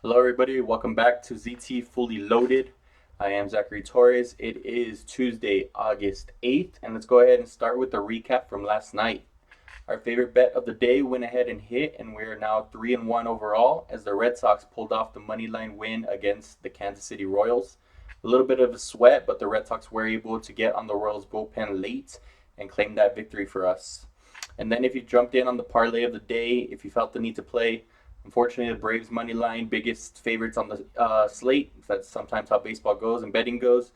Hello, everybody. Welcome back to ZT Fully Loaded. I am Zachary Torres. It is Tuesday, August 8th, and let's go ahead and start with the recap from last night. Our favorite bet of the day went ahead and hit, and we are now 3-1 overall as the Red Sox pulled off the money line win against the Kansas City Royals. A little bit of a sweat, but the Red Sox were able to get on the Royals bullpen late and claim that victory for us. And then if you jumped in on the parlay of the day, if you felt the need to play, unfortunately, the Braves money line, biggest favorites on the slate. That's sometimes how baseball goes and betting goes.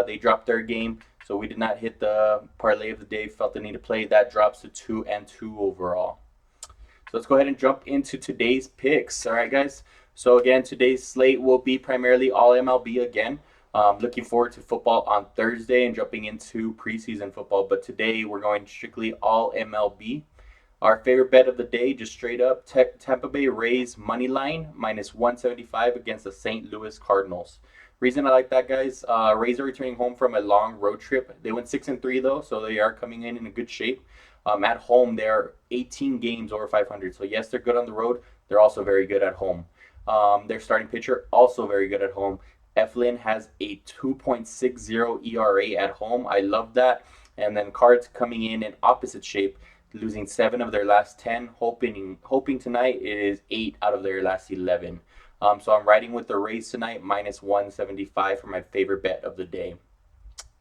They dropped their game, so we did not hit the parlay of the day. Felt the need to play. That drops to 2-2 overall. So let's go ahead and jump into today's picks. All right, guys. So again, today's slate will be primarily all MLB again. Looking forward to football on Thursday and jumping into preseason football. But today we're going strictly all MLB. Our favorite bet of the day, just straight up, Tampa Bay Rays money line minus 175 against the St. Louis Cardinals. Reason I like that, guys, Rays are returning home from a long road trip. They went 6-3 though, so they are coming in a good shape. At home, they're 18 games over 500. So yes, they're good on the road. They're also very good at home. Their starting pitcher also very good at home. Eflin has a 2.60 ERA at home. I love that. And then Cards coming in opposite shape, losing 7 of their last 10. Hoping tonight it is 8 out of their last 11. So I'm riding with the Rays tonight, minus 175 for my favorite bet of the day.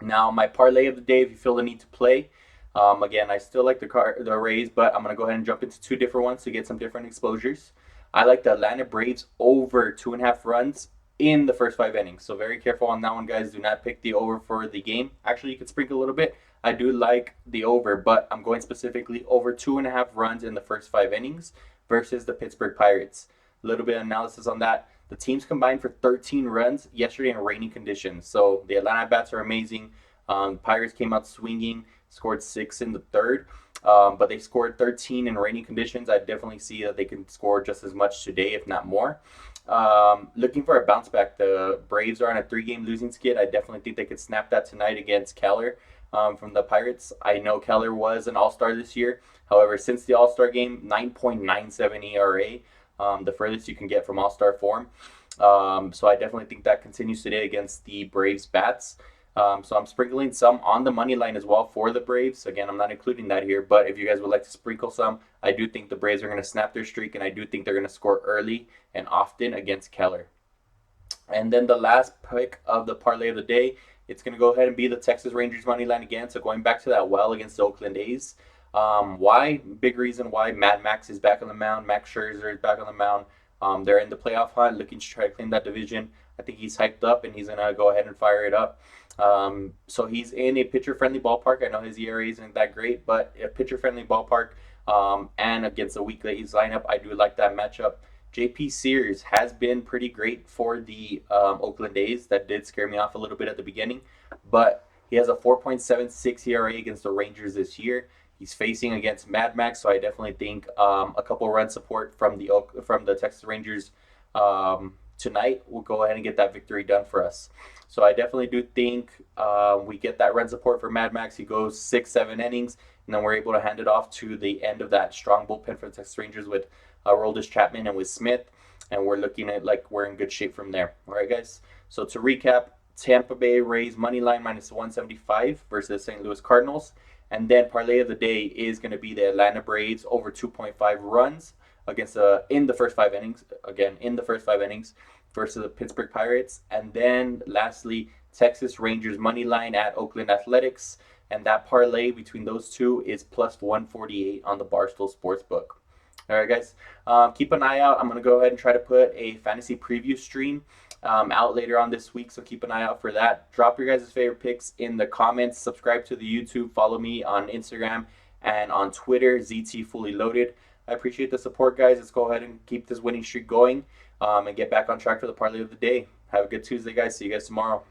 Now, my parlay of the day, if you feel the need to play, again, I still like the Rays, but I'm going to go ahead and jump into 2 different ones to get some different exposures. I like the Atlanta Braves over 2.5 runs in the first 5 innings. So very careful on that one, guys. Do not pick the over for the game. Actually, you could sprinkle a little bit. I do like the over, but I'm going specifically over 2.5 runs in the first 5 innings versus the Pittsburgh Pirates. A little bit of analysis on that. The teams combined for 13 runs yesterday in rainy conditions. So the Atlanta bats are amazing. Pirates came out swinging, scored 6 in the third, but they scored 13 in rainy conditions. I definitely see that they can score just as much today, if not more. Looking for a bounce back. The Braves are on a 3-game losing skid. I definitely think they could snap that tonight against Keller from the Pirates. I know Keller was an all-star this year. However, since the all-star game, 9.97 ERA, the furthest you can get from all-star form. So I definitely think that continues today against the Braves bats. So I'm sprinkling some on the money line as well for the Braves. Again, I'm not including that here, but if you guys would like to sprinkle some, I do think the Braves are going to snap their streak, and I do think they're going to score early and often against Keller. And then the last pick of the parlay of the day, it's going to go ahead and be the Texas Rangers money line again. So going back to that well against the Oakland A's. Why? Big reason why Mad Max is back on the mound. Max Scherzer is back on the mound. They're in the playoff hunt, looking to try to claim that division. I think he's hyped up, and he's going to go ahead and fire it up. So he's in a pitcher-friendly ballpark. I know his ERA isn't that great, but a pitcher-friendly ballpark and against a weak A's lineup, I do like that matchup. JP Sears has been pretty great for the Oakland A's. That did scare me off a little bit at the beginning, but he has a 4.76 ERA against the Rangers this year. He's facing against Mad Max, so I definitely think a couple run support from the Texas Rangers tonight will go ahead and get that victory done for us. So I definitely do think we get that run support for Mad Max. He goes 6-7 innings, and then we're able to hand it off to the end of that strong bullpen for the Texas Rangers with Roldis Chapman and with Smith, and we're looking at like we're in good shape from there. All right, guys. So to recap, Tampa Bay Rays money line minus 175 versus St. Louis Cardinals. And then parlay of the day is going to be the Atlanta Braves over 2.5 runs against in the first 5 innings. Again, in the first 5 innings versus the Pittsburgh Pirates. And then lastly, Texas Rangers money line at Oakland Athletics. And that parlay between those two is plus 148 on the Barstool Sportsbook. All right, guys. Keep an eye out. I'm going to go ahead and try to put a fantasy preview stream out later on this week, so keep an eye out for that. Drop your guys' favorite picks in the comments. Subscribe to the YouTube. Follow me on Instagram and on Twitter, ZTFULLYLOADED. I appreciate the support, guys. Let's go ahead and keep this winning streak going and get back on track for the parlay of the day. Have a good Tuesday, guys. See you guys tomorrow.